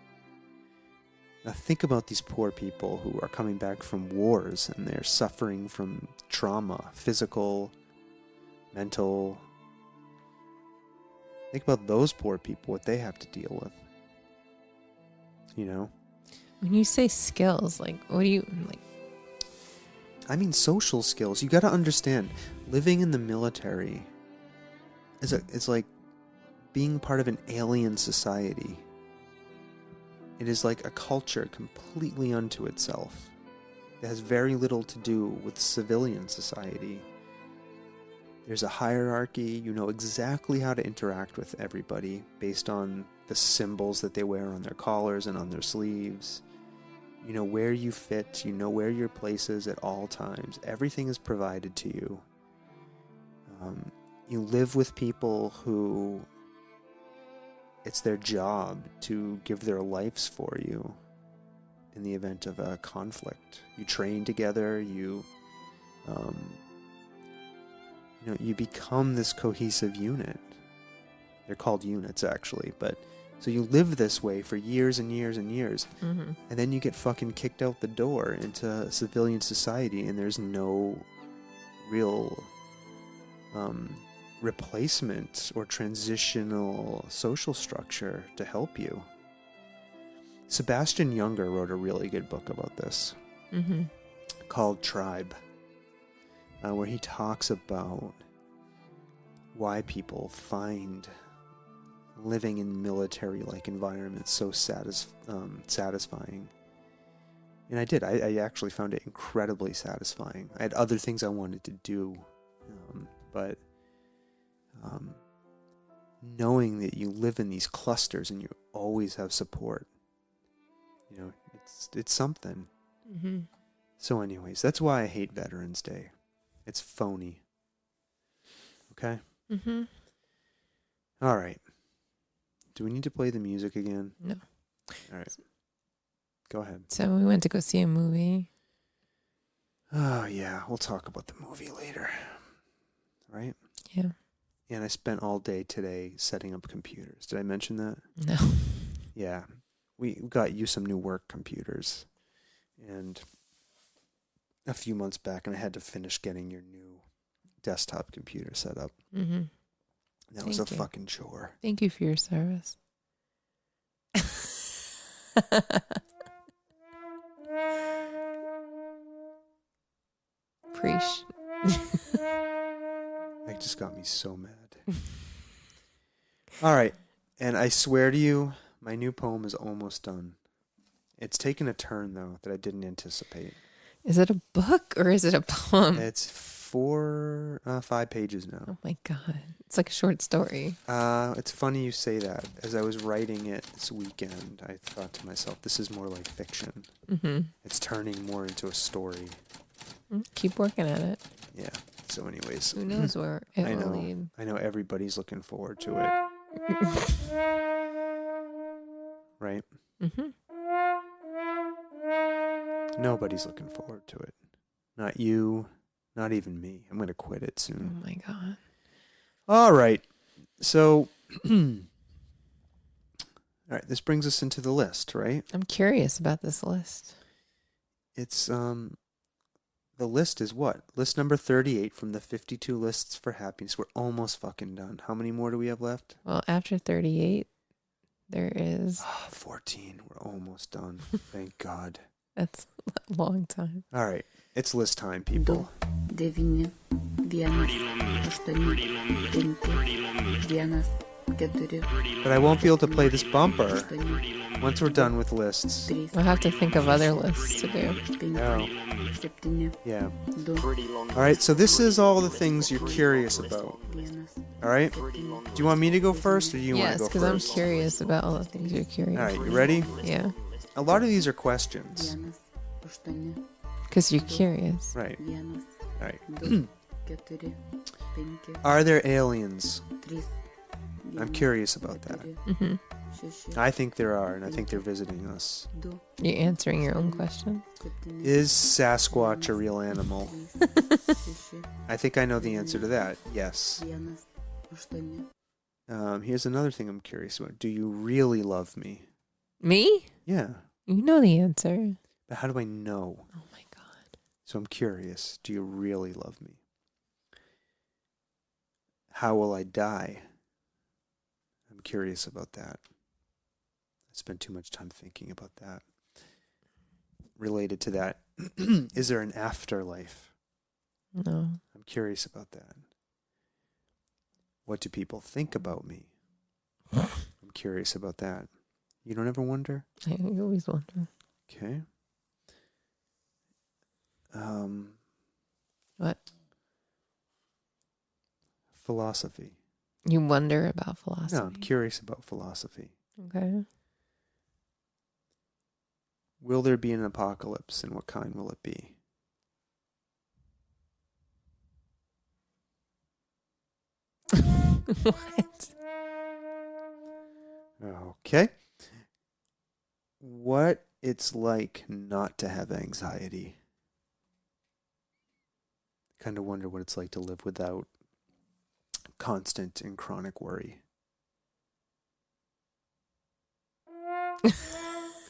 Now think about these poor people who are coming back from wars and they're suffering from trauma, physical, mental. Think about those poor people, what they have to deal with. You know? When you say skills, like, what do you, like? I mean social skills. You got to understand, living in the military it's like being part of an alien society. It is like a culture completely unto itself. It has very little to do with civilian society. There's a hierarchy. You know exactly how to interact with everybody based on the symbols that they wear on their collars and on their sleeves. You know where you fit. You know where your place is at all times. Everything is provided to you. You live with people who it's their job to give their lives for you in the event of a conflict. You train together. You become this cohesive unit. They're called units, actually, but so you live this way for years and years and years, and then you get fucking kicked out the door into civilian society, and there's no real replacement or transitional social structure to help you. Sebastian Junger wrote a really good book about this called Tribe, where he talks about why people find living in military-like environments so satisfying. And I did. I actually found it incredibly satisfying. I had other things I wanted to do, but knowing that you live in these clusters and you always have support, you know, it's something. So anyways, that's why I hate Veterans Day. It's phony. Okay? All right. Do we need to play the music again? No. All right. Go ahead. So we went to go see a movie. Oh, yeah. We'll talk about the movie later. Right? Yeah. And I spent all day today setting up computers. Did I mention that? No. Yeah. We got you some new work computers. And a few months back, and I had to finish getting your new desktop computer set up. That was a fucking chore. Thank you for your service. Preach. That just got me so mad. All right. And I swear to you, my new poem is almost done. It's taken a turn, though, that I didn't anticipate. Is it a book or is it a poem? It's 5 pages now. Oh my God. It's like a short story. It's funny you say that. As I was writing it this weekend, I thought to myself, this is more like fiction. Mm-hmm. It's turning more into a story. Keep working at it. Yeah. So anyways. Who knows where it will lead. I know everybody's looking forward to it. Right? Mm-hmm. Nobody's looking forward to it. Not you. Not even me. I'm going to quit it Oh soon. my God. All right. So, all right. This brings us into the list, right? I'm curious about this list. It's, the list is what? List number 38 from the 52 lists for happiness. We're almost fucking done. How many more do we have left? Well, after 38, there is... 14. We're almost done. Thank God. That's a long time. All right. It's list time, people. But I won't be able to play this bumper once we're done with lists. I'll have to think of other lists to do. Oh. Yeah. All right, so this is all the things you're curious about. All right? Do you want me to go first, or do you want to Yes, go because I'm first? curious about all the things you're curious All right, you about. ready? Yeah, A lot of these are questions. because you're curious. Right. All right. Are there aliens? I'm curious about that. Mm-hmm. I think there are, and I think they're visiting us. You're answering your own question. Is Sasquatch a real animal? I think I know the answer to that. Yes. Here's another thing I'm curious about. Do you really love me? Me? Yeah. You know the answer. But how do I know? Oh my God. So I'm curious. Do you really love me? How will I die? I'm curious about that. I spent too much time thinking about that. Related to that, is there an afterlife? No. I'm curious about that. What do people think about me? I'm curious about that. You don't ever wonder? I always wonder. Okay. What? Philosophy. You wonder about philosophy? No, I'm curious about philosophy. Okay. Will there be an apocalypse, and what kind will it be? What? Okay. What it's like not to have anxiety. Kind of wonder what it's like to live without constant and chronic worry.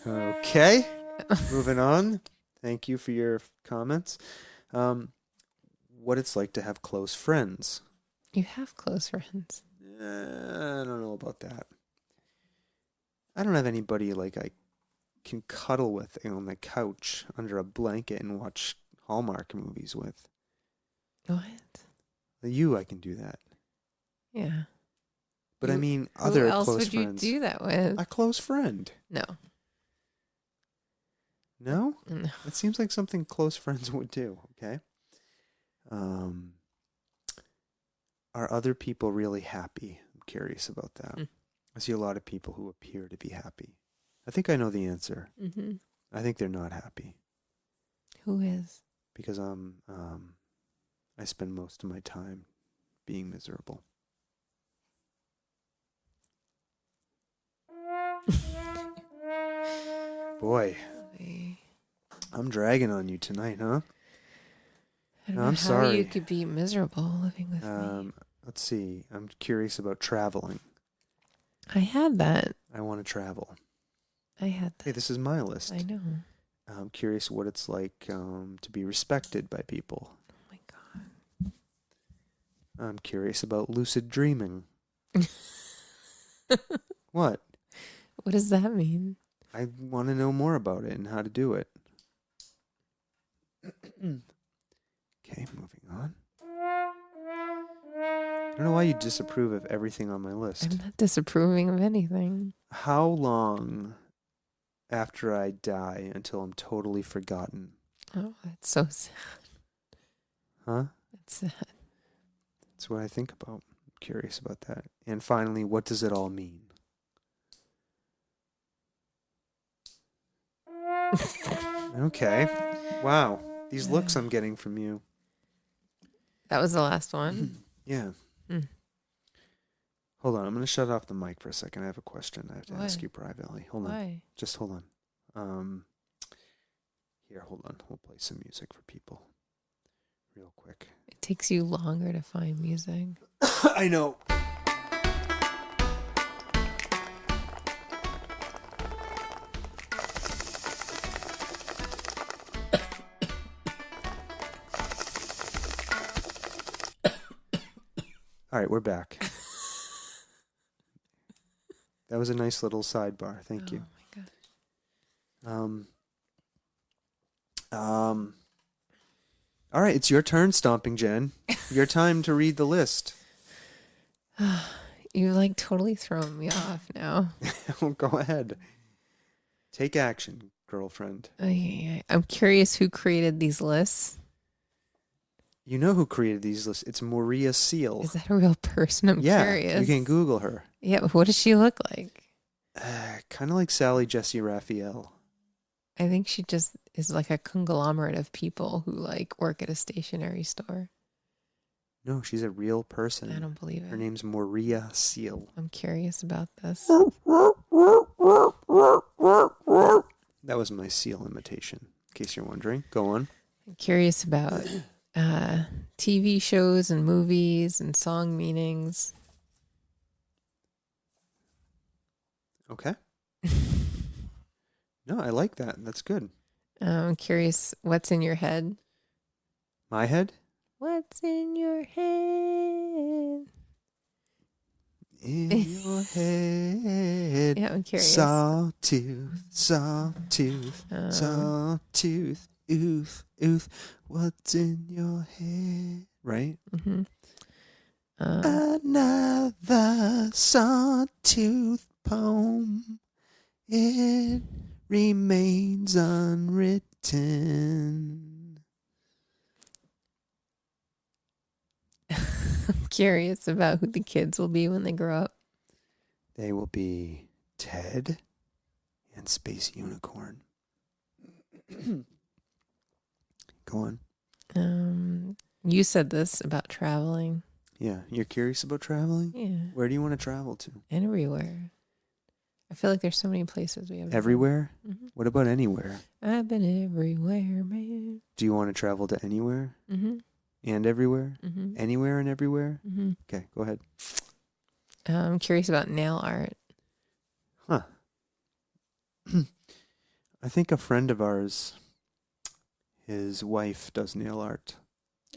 Okay. Moving on. Thank you for your comments. What it's like to have close friends. You have close friends. I don't know about that. I don't have anybody like I can cuddle with on the couch under a blanket and watch Hallmark movies with. What? You, I can do that. Yeah. But I mean, other Who else close would friends. you do that with? A close friend. No. No? No. It seems like something close friends would do. Okay. Are other people really happy? I'm curious about that. I see a lot of people who appear to be happy. I think I know the answer. Mm-hmm. I think they're not happy Who is? because I spend most of my time being miserable. Boy, I'm dragging on you tonight, huh? I don't No, know I'm how sorry. you could be miserable living with me. Let's see. I'm curious about traveling. I had that. I want to travel. I had that. Hey, this is my list. I know. I'm curious what it's like to be respected by people. Oh my God. I'm curious about lucid dreaming. What? What does that mean? I want to know more about it and how to do it. Okay, moving on. I don't know why you disapprove of everything on my list. I'm not disapproving of anything. How long after I die until I'm totally forgotten? Oh, that's so sad. Huh? That's sad. That's what I think about. I'm curious about that. And finally, what does it all mean? Okay. Wow. These looks I'm getting from you. That was the last one. Yeah. Hold on. I'm going to shut off the mic for a second. I have a question I have to ask you privately. Hold on. Why? Just hold on. Here, hold on. We'll play some music for people real quick. It takes you longer to find music. I know. All right, we're back. That was a nice little sidebar. Thank you. Oh my God. All right, it's your turn, Stomping Jen. Your time to read the list. You like totally throwing me off now. Go ahead. Take action, girlfriend. I'm curious who created these lists. You know who created these lists. It's Maria Seal. Is that a real person? I'm curious. You can Google her. Yeah, but what does she look like? Kind of like Sally Jesse Raphael. I think she just is like a conglomerate of people who like work at a stationery store. No, she's a real person. I don't believe it. Her name's Maria Seal. I'm curious about this. That was my seal imitation, in case you're wondering. Go on. I'm curious about TV shows and movies and song meanings. Okay. No, I like that. That's good. I'm curious what's in your head. My head? What's in your head? In your head. Yeah, I'm curious. Sawtooth, sawtooth, sawtooth, oof, oof. What's in your head? Right? Mm-hmm. Another sawtooth poem. It remains unwritten. I'm curious about who the kids will be when they grow up. They will be Ted and Space Unicorn. Go on. You said this about traveling. Yeah, you're curious about traveling? Yeah. Where do you want to travel to? Everywhere. I feel like there's so many places we have. Everywhere? Mm-hmm. What about anywhere? I've been everywhere, man. Do you want to travel to anywhere? Mm-hmm. And everywhere? Mm-hmm. Anywhere and everywhere? Mm-hmm. Okay, go ahead. I'm curious about nail art. Huh. I think a friend of ours, his wife does nail art.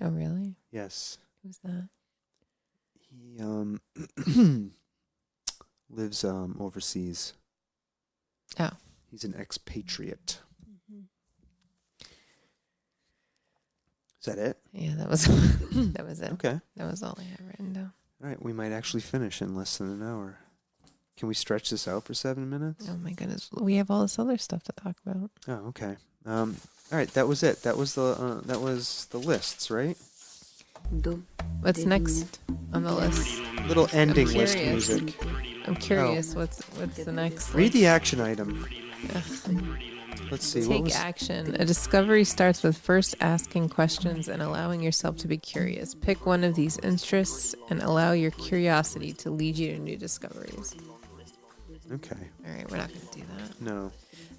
Oh, really? Yes. Who's that? He lives overseas. Oh. He's an expatriate. Mm-hmm. Is that it? Yeah, that was that was it. Okay. That was all I had written down. All right, we might actually finish in less than an hour. Can we stretch this out for 7 minutes? Oh my goodness, we have all this other stuff to talk about. Oh, okay. All right, that was it. That was the lists, right? What's next on the list? Little ending I'm list curious. music. I'm curious. What's the next? Read the action item. Ugh. Let's see. Take action. A discovery starts with first asking questions and allowing yourself to be curious. Pick one of these interests and allow your curiosity to lead you to new discoveries. Okay. All right, we're not going to do that. No.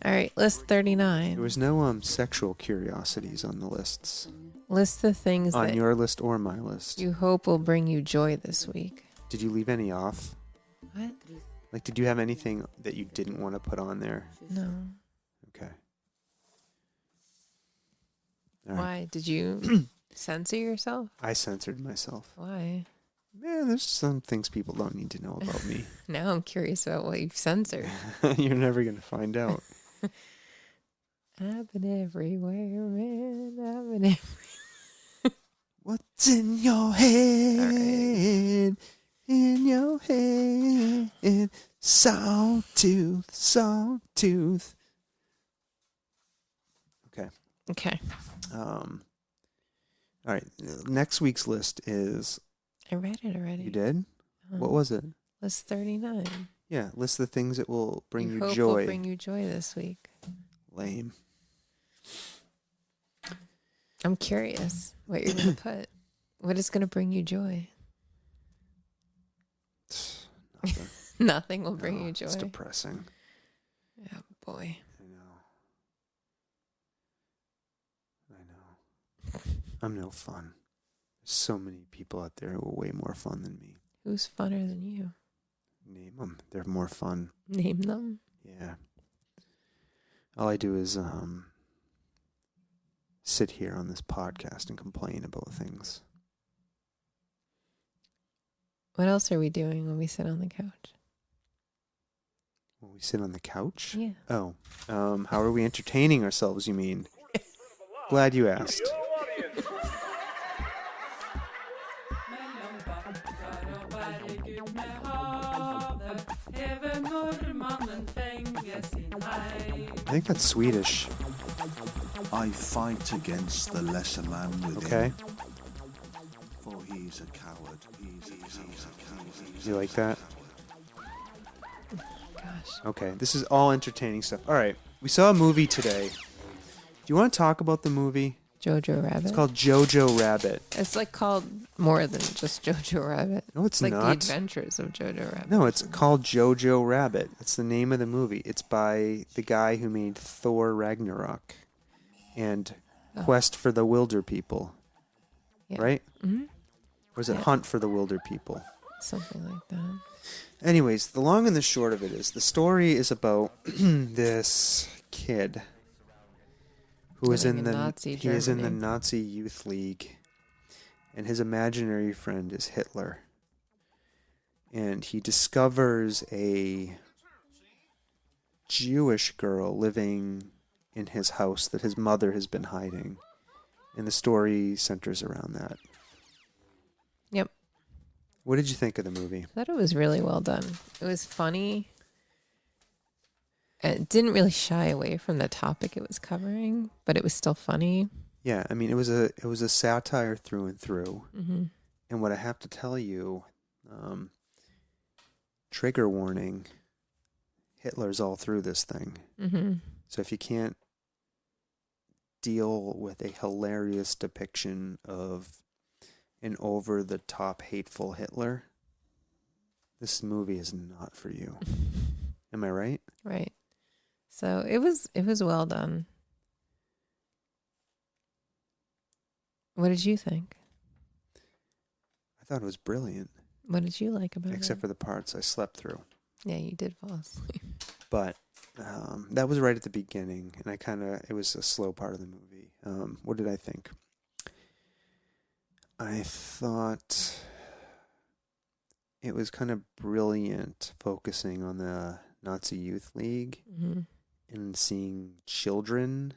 All right, list 39. There was no sexual curiosities on the lists. List the things On that your list or my list. you hope will bring you joy this week. Did you leave any off? What? Like, did you have anything that you didn't want to put on there? No. Okay. All right. Why? Did you censor yourself? I censored myself. Why? Man, there's some things people don't need to know about me. Now I'm curious about what you've censored. You're never going to find out. I've been everywhere, man. I've been everywhere. What's in your head? In your head. Sawtooth, sawtooth. Okay. Okay. All All right. Next week's list is... I read it already. You did? What was it? List 39. Yeah, list the things that will bring you hope joy. will bring you joy this week. Lame. I'm curious what you're going to put. What is going to bring you joy? Nothing. Nothing will bring you joy. It's depressing. Yeah, boy. I know. I'm no fun. There's so many people out there who are way more fun than me. Who's funner than you? Name them. They're more fun. Name them. Yeah. All I do is sit here on this podcast and complain about things. What else are we doing when we sit on the couch? When we sit on the couch? Yeah. Oh. How are we entertaining ourselves, you mean? Glad you asked. I think that's Swedish. I fight against the lesser man within. Okay. For he's a coward. He's a coward. You like that? Gosh. Okay. This is all entertaining stuff. All right. We saw a movie today. Do you want to talk about the movie? JoJo Rabbitt. It's called JoJo Rabbitt. It's like called more than just JoJo Rabbitt. No, it's like not. The Adventures of JoJo Rabbitt. No, it's called JoJo Rabbitt. It's the name of the movie. It's by the guy who made Thor Ragnarok and Quest for the Wilder People. Yeah. Right? Mm-hmm. Or is it Hunt for the Wilder People? Something like that. Anyways, the long and the short of it is the story is about this kid who is in the Nazi he is in the Germany. Nazi Youth League, and his imaginary friend is Hitler. And he discovers a Jewish girl living in his house that his mother has been hiding. And the story centers around that. Yep. What did you think of the movie? I thought it was really well done. It was funny. It didn't really shy away from the topic it was covering, but it was still funny. Yeah, I mean, it was a satire through and through. Mm-hmm. And what I have to tell you, trigger warning, Hitler's all through this thing. Mm-hmm. So if you can't deal with a hilarious depiction of an over-the-top hateful Hitler, this movie is not for you. Am I right? Right. So it was well done. What did you think? I thought it was brilliant. What did you like about Except it? for the parts I slept through. Yeah, you did fall asleep. But that was right at the beginning, and it was a slow part of the movie. What did I think? I thought it was kind of brilliant focusing on the Nazi Youth League Mm-hmm. and seeing children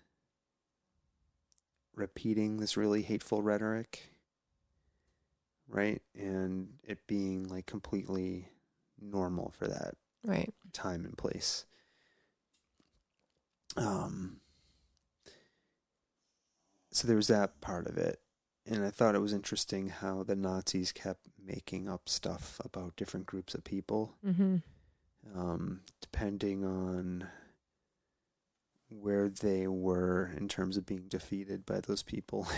repeating this really hateful rhetoric, right? And it being like completely normal for that Right. time and place. So there was that part of it. And I thought it was interesting how the Nazis kept making up stuff about different groups of people, Mm-hmm. Depending on where they were in terms of being defeated by those people.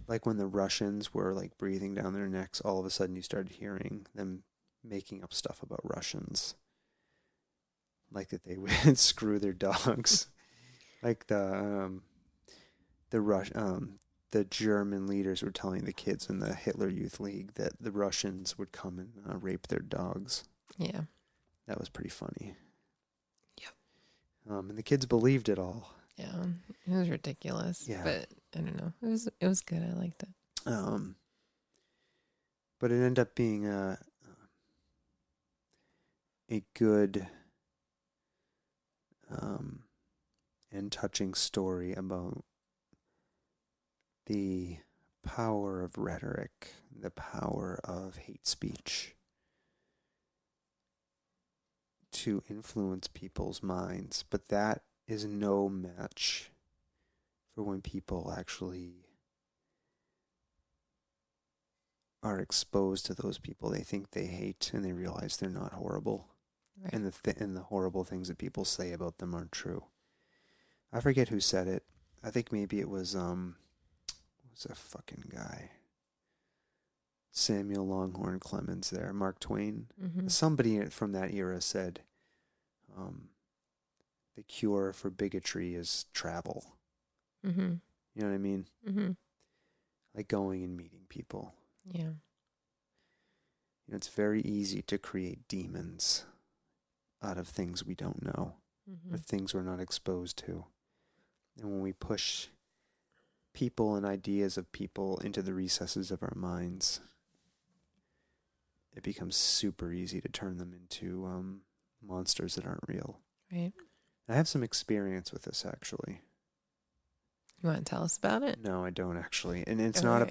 Like when the Russians were like breathing down their necks, all of a sudden you started hearing them making up stuff about Russians. Like that they would screw their dogs. Like the German leaders were telling the kids in the Hitler Youth League that the Russians would come and rape their dogs. Yeah. That was pretty funny. Yep. And the kids believed it all. Yeah. It was ridiculous. Yeah. But I don't know. It was good. I liked it. But it ended up being a good and touching story about the power of rhetoric, the power of hate speech to influence people's minds. But that is no match for when people actually are exposed to those people they think they hate, and they realize they're not horrible. Right. And the horrible things that people say about them aren't true. I forget who said it. I think maybe it was what's a fucking guy? Samuel Longhorn Clemens there, Mark Twain. Mm-hmm. Somebody from that era said the cure for bigotry is travel. Mm-hmm. You know what I mean? Mm-hmm. Like going and meeting people. Yeah. You know, it's very easy to create demons out of things we don't know, Mm-hmm. or things we're not exposed to. And when we push people and ideas of people into the recesses of our minds, it becomes super easy to turn them into monsters that aren't real. Right. I have some experience with this, actually. You want to tell us about it? No, I don't actually. And it's Okay. not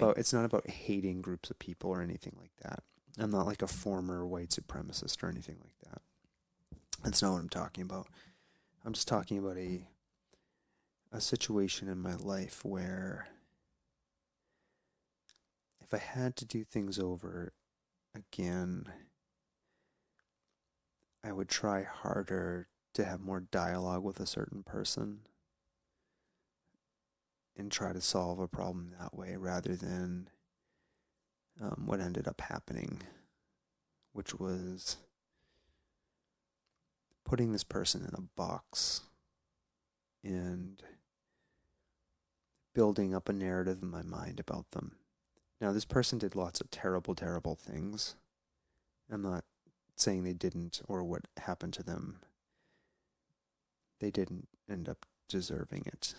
about hating groups of people or anything like that. I'm not like a former white supremacist or anything like that. That's not what I'm talking about. I'm just talking about a situation in my life where if I had to do things over again, I would try harder to have more dialogue with a certain person and try to solve a problem that way rather than what ended up happening, which was putting this person in a box and building up a narrative in my mind about them. Now, this person did lots of terrible, terrible things. I'm not saying they didn't or what happened to them. They didn't end up deserving it.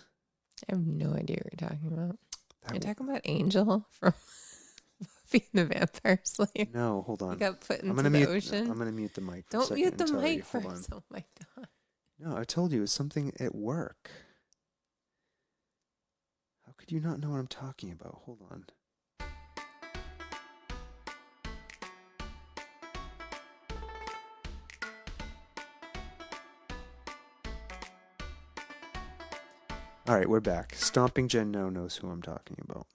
I have no idea what you're talking about. That You're w- talking about Angel from Buffy the Vampire Slayer. No, hold He on. got put into I'm gonna the mute. ocean. I'm gonna mute the mic. For a Don't second mute the and tell you. mic Hold on. first. Oh my god. No, I told you it's something at work. How could you not know what I'm talking about? Hold on. All right, we're back. Stomping Jen now knows who I'm talking about.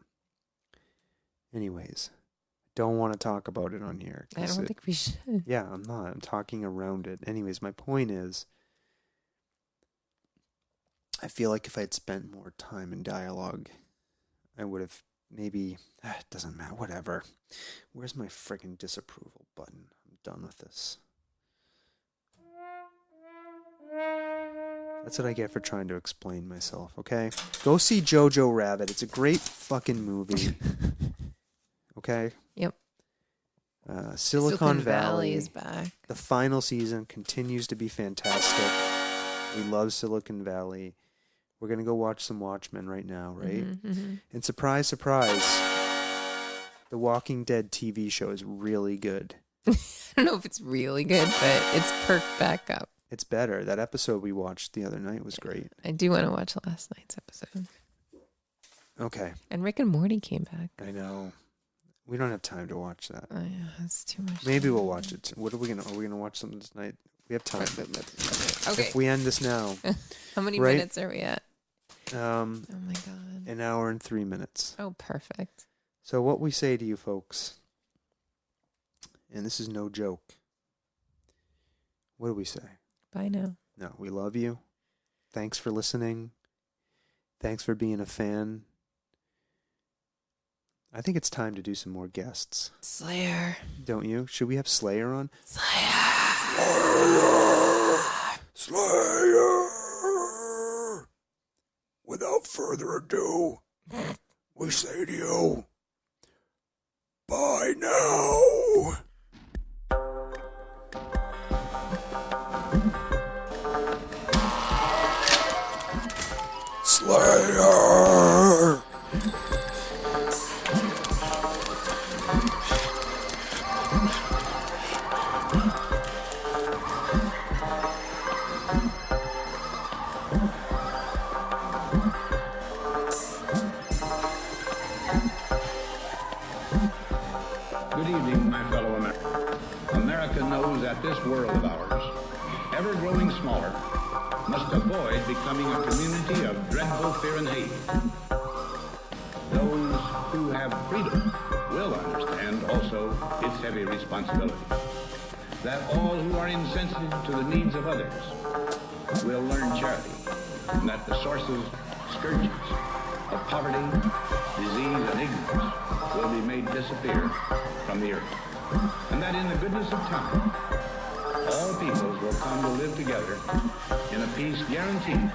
Anyways, don't want to talk about it on here. I 'cause don't think we should. Yeah, I'm not. I'm talking around it. Anyways, my point is, I feel like if I had spent more time in dialogue, I would have maybe... it doesn't matter. Whatever. Where's my friggin' disapproval button? I'm done with this. That's what I get for trying to explain myself, okay? Go see JoJo Rabbitt. It's a great fucking movie. Okay? Yep. Silicon Valley is back. The final season continues to be fantastic. We love Silicon Valley. We're going to go watch some Watchmen right now, right? Mm-hmm. And surprise, surprise, the Walking Dead TV show is really good. I don't know if it's really good, but it's perked back up. It's better. That episode we watched the other night was great. I do want to watch last night's episode. Okay. And Rick and Morty came back. I know. We don't have time to watch that. Oh yeah, that's too much. Maybe we'll watch it. Are we gonna watch something tonight? We have time. Okay. If we end this now, How many right? minutes are we at? Oh my god. an hour and 3 minutes. Oh, perfect. So what we say to you folks, and this is no joke. What do we say? Bye now. No, we love you. Thanks for listening. Thanks for being a fan. I think it's time to do some more guests. Slayer. Don't you? Should we have Slayer on? Slayer! Without further ado, we say to you, bye now! Slayer! Good evening, my fellow Americans. America knows that this world of ours, ever growing smaller, must avoid becoming a community of dreadful fear and hate. Those who have freedom will understand also its heavy responsibility. That all who are insensitive to the needs of others will learn charity, and that the sources, scourges of poverty, disease, and ignorance will be made disappear from the earth. And that in the goodness of time, all peoples will come to live together in a peace guaranteed